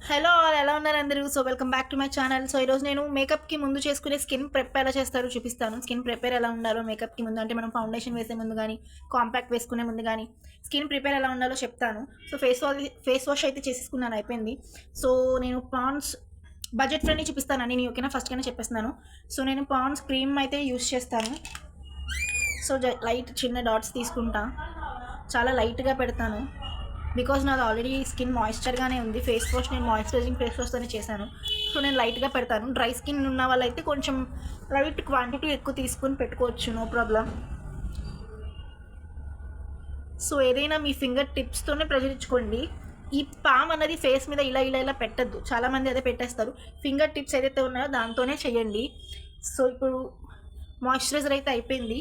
Hello all ఎలా ఉన్నారు అందరూ? So welcome back to my channel. So ఈరోజు నేను మేకప్కి ముందు చేసుకునే స్కిన్ ప్రెప్ ఎలా చేస్తారో చూపిస్తాను. స్కిన్ ప్రిపేర్ ఎలా ఉండాలో మేకప్కి ముందు, అంటే మనం ఫౌండేషన్ వేసే ముందు కానీ కాంపాక్ట్ వేసుకునే ముందు కానీ స్కిన్ ప్రిపేర్ ఎలా ఉండాలో చెప్తాను. సో ఫేస్ వాష్ అయితే చేసేసుకున్నాను, అయిపోయింది. సో నేను పాండ్స్ బడ్జెట్ ఫ్రెండ్లీ చూపిస్తాను అని నేను ఓకేనా, ఫస్ట్గానే చెప్పేస్తున్నాను. సో నేను పాండ్స్ క్రీమ్ అయితే యూస్ చేస్తాను. సో లైట్ చిన్న డాట్స్ తీసుకుంటా, చాలా లైట్గా పెడతాను బికాజ్ నాది ఆల్రెడీ స్కిన్ మాయిశ్చర్గానే ఉంది. ఫేస్ వాష్ నేను మాయిశ్చరైజింగ్ ఫేస్ వాష్తోనే చేశాను. సో నేను లైట్గా పెడతాను. డ్రై స్కిన్ ఉన్న వాళ్ళైతే కొంచెం లైట్ క్వాంటిటీ ఎక్కువ తీసుకొని పెట్టుకోవచ్చు, నో ప్రాబ్లం. సో ఏదైనా మీ ఫింగర్ టిప్స్తోనే ప్రజరించుకోండి. ఈ పామ్ అన్నది ఫేస్ మీద ఇలా ఇలా ఇలా పెట్టద్దు, చాలామంది అదే పెట్టేస్తారు. ఫింగర్ టిప్స్ ఏదైతే ఉన్నాయో దాంతోనే చేయండి. సో ఇప్పుడు మాయిశ్చరైజర్ అయితే అయిపోయింది.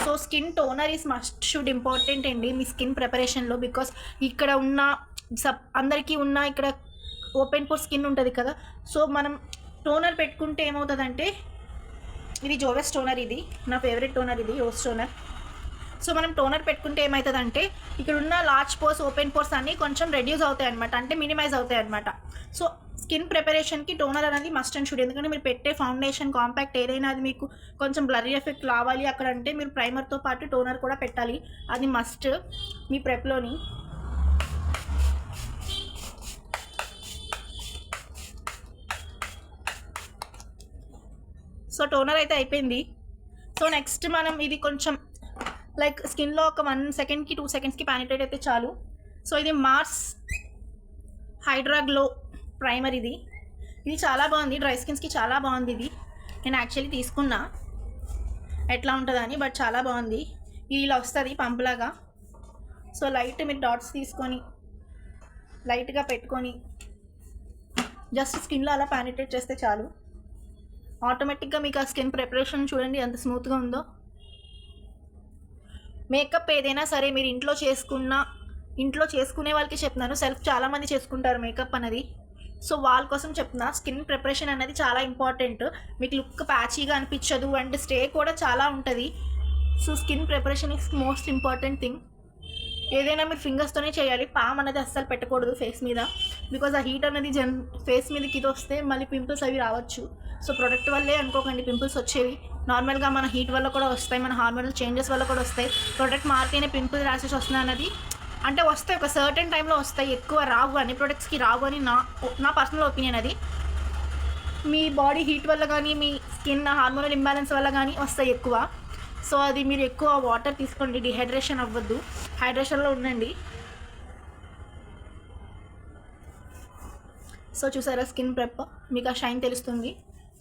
So skin toner is must should important అండి మీ స్కిన్ ప్రిపరేషన్లో. బికాస్ ఇక్కడ ఉన్న అందరికీ ఉన్న ఇక్కడ ఓపెన్ పోర్ స్కిన్ ఉంటుంది కదా. సో మనం టోనర్ పెట్టుకుంటే ఏమవుతుందంటే, ఇది జోవెస్ టోనర్, ఇది నా ఫేవరెట్ టోనర్, ఇది రోజ్ టోనర్. సో మనం టోనర్ పెట్టుకుంటే ఏమవుతుందంటే ఇక్కడ ఉన్న లార్జ్ పోర్స్ ఓపెన్ పోర్స్ అన్నీ కొంచెం రెడ్యూస్ అవుతాయి అనమాట, అంటే మినిమైజ్ అవుతాయి అనమాట. సో స్కిన్ ప్రిపరేషన్కి టోనర్ అనేది మస్ట్ అండ్ షుడ్. ఎందుకంటే మీరు పెట్టే ఫౌండేషన్ కాంపాక్ట్ ఏదైనా అది మీకు కొంచెం బ్లర్రీ ఎఫెక్ట్ రావాలి అక్కడ అంటే మీరు ప్రైమర్తో పాటు టోనర్ కూడా పెట్టాలి, అది మస్ట్ మీ ప్రెప్లోని. సో టోనర్ అయితే అయిపోయింది. సో నెక్స్ట్ మనం ఇది కొంచెం లైక్ స్కిన్లో ఒక 1 సెకండ్కి 2 సెకండ్స్కి పానిట్రేట్ అయితే చాలు. సో ఇది మార్స్ హైడ్రా గ్లో ప్రైమర్, ఇది చాలా బాగుంది, డ్రై స్కిన్స్కి చాలా బాగుంది. ఇది నేను యాక్చువల్లీ తీసుకున్నా ఎట్లా ఉంటుందని, బట్ చాలా బాగుంది. ఇది ఇలా వస్తుంది పంపులాగా. సో లైట్ మీరు డాట్స్ తీసుకొని లైట్గా పెట్టుకొని జస్ట్ స్కిన్లో అలా పానిట్రేట్ చేస్తే చాలు. ఆటోమేటిక్గా మీకు ఆ స్కిన్ ప్రిపరేషన్ చూడండి ఎంత స్మూత్గా ఉందో. మేకప్ ఏదైనా సరే మీరు ఇంట్లో చేసుకునే వాళ్ళకి చెప్తున్నాను. సెల్ఫ్ చాలామంది చేసుకుంటారు మేకప్ అనేది. సో వాళ్ళ కోసం చెప్తున్నా, స్కిన్ ప్రిపరేషన్ అనేది చాలా ఇంపార్టెంట్. మీకు లుక్ ప్యాచీగా అనిపించదు అండ్ స్టే కూడా చాలా ఉంటుంది. So skin preparation is most important thing. ఏదైనా మీరు ఫింగర్స్తోనే చేయాలి, పామ్ అనేది అస్సలు పెట్టకూడదు ఫేస్ మీద. బికాజ్ ఆ హీట్ అనేది ఫేస్ మీదకి ఇది వస్తే మళ్ళీ పింపుల్స్ అవి రావచ్చు. సో ప్రొడక్ట్ వల్లే అనుకోకండి పింపుల్స్ వచ్చేవి, నార్మల్గా మన హీట్ వల్ల కూడా వస్తాయి, మన హార్మోనల్ చేంజెస్ వల్ల కూడా వస్తాయి. ప్రొడక్ట్ మారితేనే పింపుల్ ర్యాషెస్ వస్తున్నాయి అన్నది అంటే వస్తాయి, ఒక సర్టెన్ టైంలో వస్తాయి, ఎక్కువ రావు, అన్ని ప్రొడక్ట్స్కి రావు అని నా పర్సనల్ ఒపీనియన్. అది మీ బాడీ హీట్ వల్ల కానీ మీ స్కిన్ హార్మోనల్ ఇంబ్యాలెన్స్ వల్ల కానీ వస్తాయి ఎక్కువ. సో అది మీరు ఎక్కువ వాటర్ తీసుకోండి, డిహైడ్రేషన్ అవ్వద్దు, హైడ్రేషన్లో ఉండండి. సో చూసారా స్కిన్ ప్రెప్, మీకు ఆ షైన్ తెలుస్తుంది.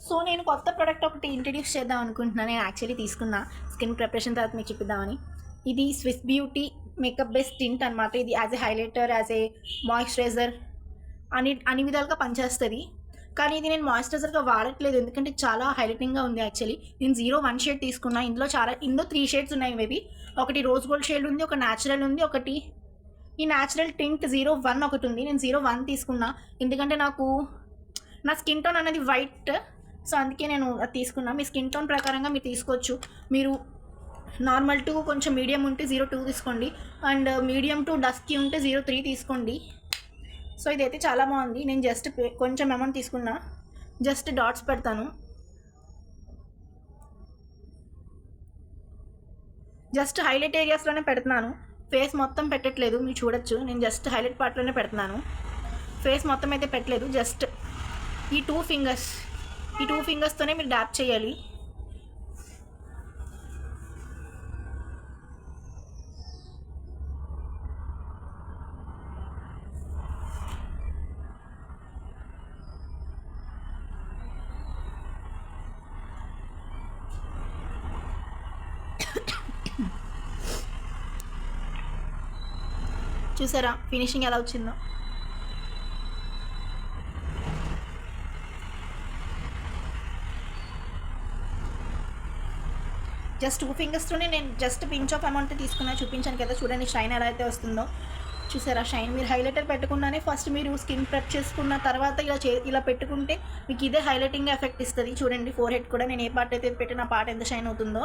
సో నేను కొత్త ప్రోడక్ట్ ఒకటి ఇంట్రడ్యూస్ చేద్దాం అనుకుంటున్నాను. నేను యాక్చువల్లీ తీసుకున్న స్కిన్ ప్రిపరేషన్ తర్వాత మీకు చూపిద్దామని. ఇది Swiss beauty makeup based tint అనమాట. ఇది as a highlighter, as a moisturiser అన్ని విధాలుగా పనిచేస్తుంది. కానీ ఇది నేను మాయిశ్చరైజర్గా వాడట్లేదు, ఎందుకంటే చాలా హైలైటింగ్గా ఉంది. యాక్చువల్లీ నేను 01 షేడ్ తీసుకున్నా. ఇందులో 3 షేడ్స్ ఉన్నాయి మేబీ. ఒకటి రోజ్ గోల్డ్ షేడ్ ఉంది, ఒక న్యాచురల్ ఉంది, ఒకటి ఈ న్యాచురల్ టింట్ 01 ఒకటి ఉంది. నేను 01 తీసుకున్నా ఎందుకంటే నా స్కిన్ టోన్ అనేది వైట్. సో అందుకే నేను అది తీసుకున్నా. మీ స్కిన్ టోన్ ప్రకారంగా మీరు తీసుకోవచ్చు. మీరు నార్మల్ టు కొంచెం మీడియం ఉంటే 02 తీసుకోండి, అండ్ మీడియం టు డస్కీ ఉంటే 03 తీసుకోండి. సో ఇదైతే చాలా బాగుంది. నేను జస్ట్ కొంచెం అమౌంట్ తీసుకున్నా, జస్ట్ డాట్స్ పెడతాను. జస్ట్ హైలైట్ ఏరియాస్లోనే పెడుతున్నాను, ఫేస్ మొత్తం పెట్టట్లేదు. మీరు చూడొచ్చు, నేను జస్ట్ హైలైట్ పార్ట్లోనే పెడుతున్నాను, ఫేస్ మొత్తం అయితే పెట్టలేదు. జస్ట్ ఈ 2 ఫింగర్స్తోనే మీరు డాప్ చేయాలి. చూసారా ఫినిషింగ్ ఎలా వచ్చిందో. జస్ట్ 2 ఫింగర్స్తోనే నేను జస్ట్ పించ్ ఆఫ్ అమౌంట్ తీసుకున్నా, చూపించాను కదా. చూడండి షైన్ ఎలా అయితే వస్తుందో, చూసారా షైన్. మీరు హైలైటర్ పెట్టుకున్నానే ఫస్ట్ మీరు స్కిన్ ప్రెప్ చేసుకున్న తర్వాత ఇలా పెట్టుకుంటే మీకు ఇదే హైలైటింగ్ ఎఫెక్ట్ ఇస్తుంది. చూడండి ఫోర్ హెడ్ కూడా నేను ఏ పార్ట్ అయితే పెట్టిన ఆ పార్ట్ ఎంత షైన్ అవుతుందో.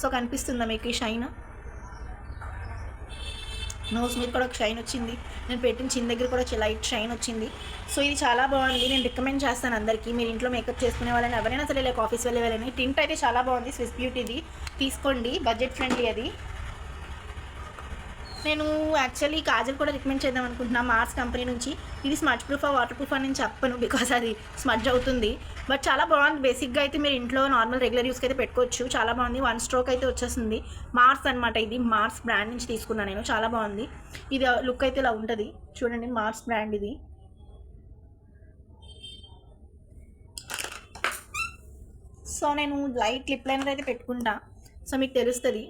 సో కనిపిస్తుందా మీకు ఈ షైన్? నోస్ మీద కూడా ఒక షైన్ వచ్చింది, నేను పెట్టిన చిన్న దగ్గర కూడా లైట్ షైన్ వచ్చింది. సో ఇది చాలా బాగుంది, నేను రికమెండ్ చేస్తాను అందరికీ. మీరు ఇంట్లో మేకప్ చేసుకునే వాళ్ళని ఎవరైనా సరే, లేక ఆఫీస్ వెళ్ళే వాళ్ళని. టింట్ అయితే చాలా బాగుంది, స్విస్ బ్యూటీది తీసుకోండి, బడ్జెట్ ఫ్రెండ్లీ అది. నేను యాక్చువల్లీ కాజల్ కూడా రికమెండ్ చేద్దాం అనుకుంటున్నా మార్స్ కంపెనీ నుంచి. ఇది స్మడ్జ్ ప్రూఫ్ వాటర్ ప్రూఫ్ అని నేను చెప్పను, బికాస్ అది స్మడ్జ్ అవుతుంది. బట్ చాలా బాగుంది. బేసిక్గా అయితే మీరు ఇంట్లో నార్మల్ రెగ్యులర్ యూస్కి అయితే పెట్టుకోవచ్చు. చాలా బాగుంది, 1 స్ట్రోక్ అయితే వచ్చేస్తుంది. మార్స్ అనమాట, ఇది మార్స్ బ్రాండ్ నుంచి తీసుకున్నాను నేను. చాలా బాగుంది, ఇది లుక్ అయితే ఇలా ఉంటుంది చూడండి. మార్స్ బ్రాండ్ ఇది. సో నేను లైట్ లిప్ లైనర్ అయితే పెట్టుకుంటా, సో మీకు తెలుస్తుంది.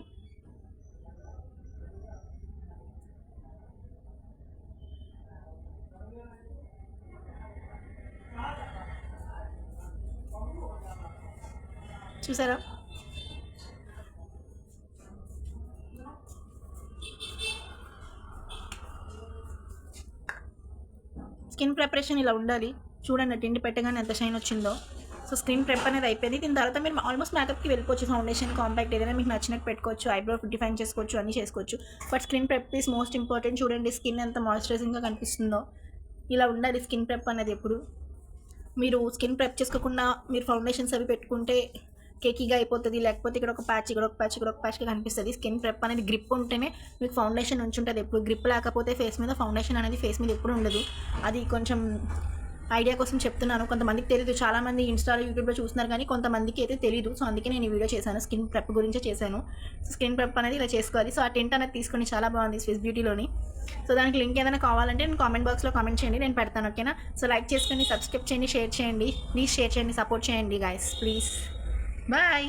చూసారా, స్కిన్ ప్రిపరేషన్ ఇలా ఉండాలి. చూడండి టిండి పెట్టగానే ఎంత షైన్ వచ్చిందో. సో స్కిన్ ప్రెప్ అనేది అయిపోయింది. దీని తర్వాత మీరు ఆల్మోస్ట్ మేకప్కి వెళ్ళిపోవచ్చు. ఫౌండేషన్, కాంపాక్ట్ ఏదైనా మీకు నచ్చినట్టు పెట్టుకోవచ్చు, ఐబ్రో డిఫైన్ చేసుకోవచ్చు, అన్నీ చేసుకోవచ్చు. But skin prep is most important. చూడండి స్కిన్ ఎంత మాయిశ్చరైజింగ్గా కనిపిస్తుందో. ఇలా ఉండాలి స్కిన్ ప్రెప్ అనేది. ఎప్పుడు మీరు స్కిన్ ప్రెప్ చేసుకోకుండా మీరు ఫౌండేషన్స్ అవి పెట్టుకుంటే కేకీగా అయిపోతుంది, లేకపోతే ఇక్కడ ఒక ప్యాచ్, ఇక్కడ ఒక ప్యాచ్, ఇక్కడ ఒక ప్యాచ్గా కనిపిస్తుంది. స్కిన్ ప్రెప్ అనేది గ్రిప్ ఉంటేనే మీకు ఫౌండేషన్ ఉంచుంటుంది. ఎప్పుడు గ్రిప్ లేకపోతే ఫేస్ మీద ఫౌండేషన్ అనేది ఫేస్ మీద ఎప్పుడు ఉండదు. అది కొంచెం ఐడియా కోసం చెప్తున్నాను. కొంతమందికి తెలియదు, చాలామంది ఇన్స్టాలో, యూట్యూబ్లో చూస్తున్నారు, కానీ కొంతమందికి అయితే తెలియదు. సో అందుకే నేను ఈ వీడియో చేశాను, స్కిన్ ప్రెప్ గురించే చేశాను. సో స్కిన్ ప్రెప్ అనేది ఇలా చేసుకోవాలి. సో ఆ టెంట్ అనేది తీసుకొని చాలా బాగుంది స్విస్ బ్యూటీలోని. సో దానికి లింక్ ఏదైనా కావాలంటే నేను కామెంట్ బాక్స్లో కామెంట్ చేయండి, నేను పెడతాను. ఓకేనా? సో లైక్ చేసుకొని, సబ్స్క్రైబ్ చేయండి, షేర్ చేయండి, ప్లీజ్ షేర్ చేయండి, సపోర్ట్ చేయండి గైస్, ప్లీజ్. బాయ్.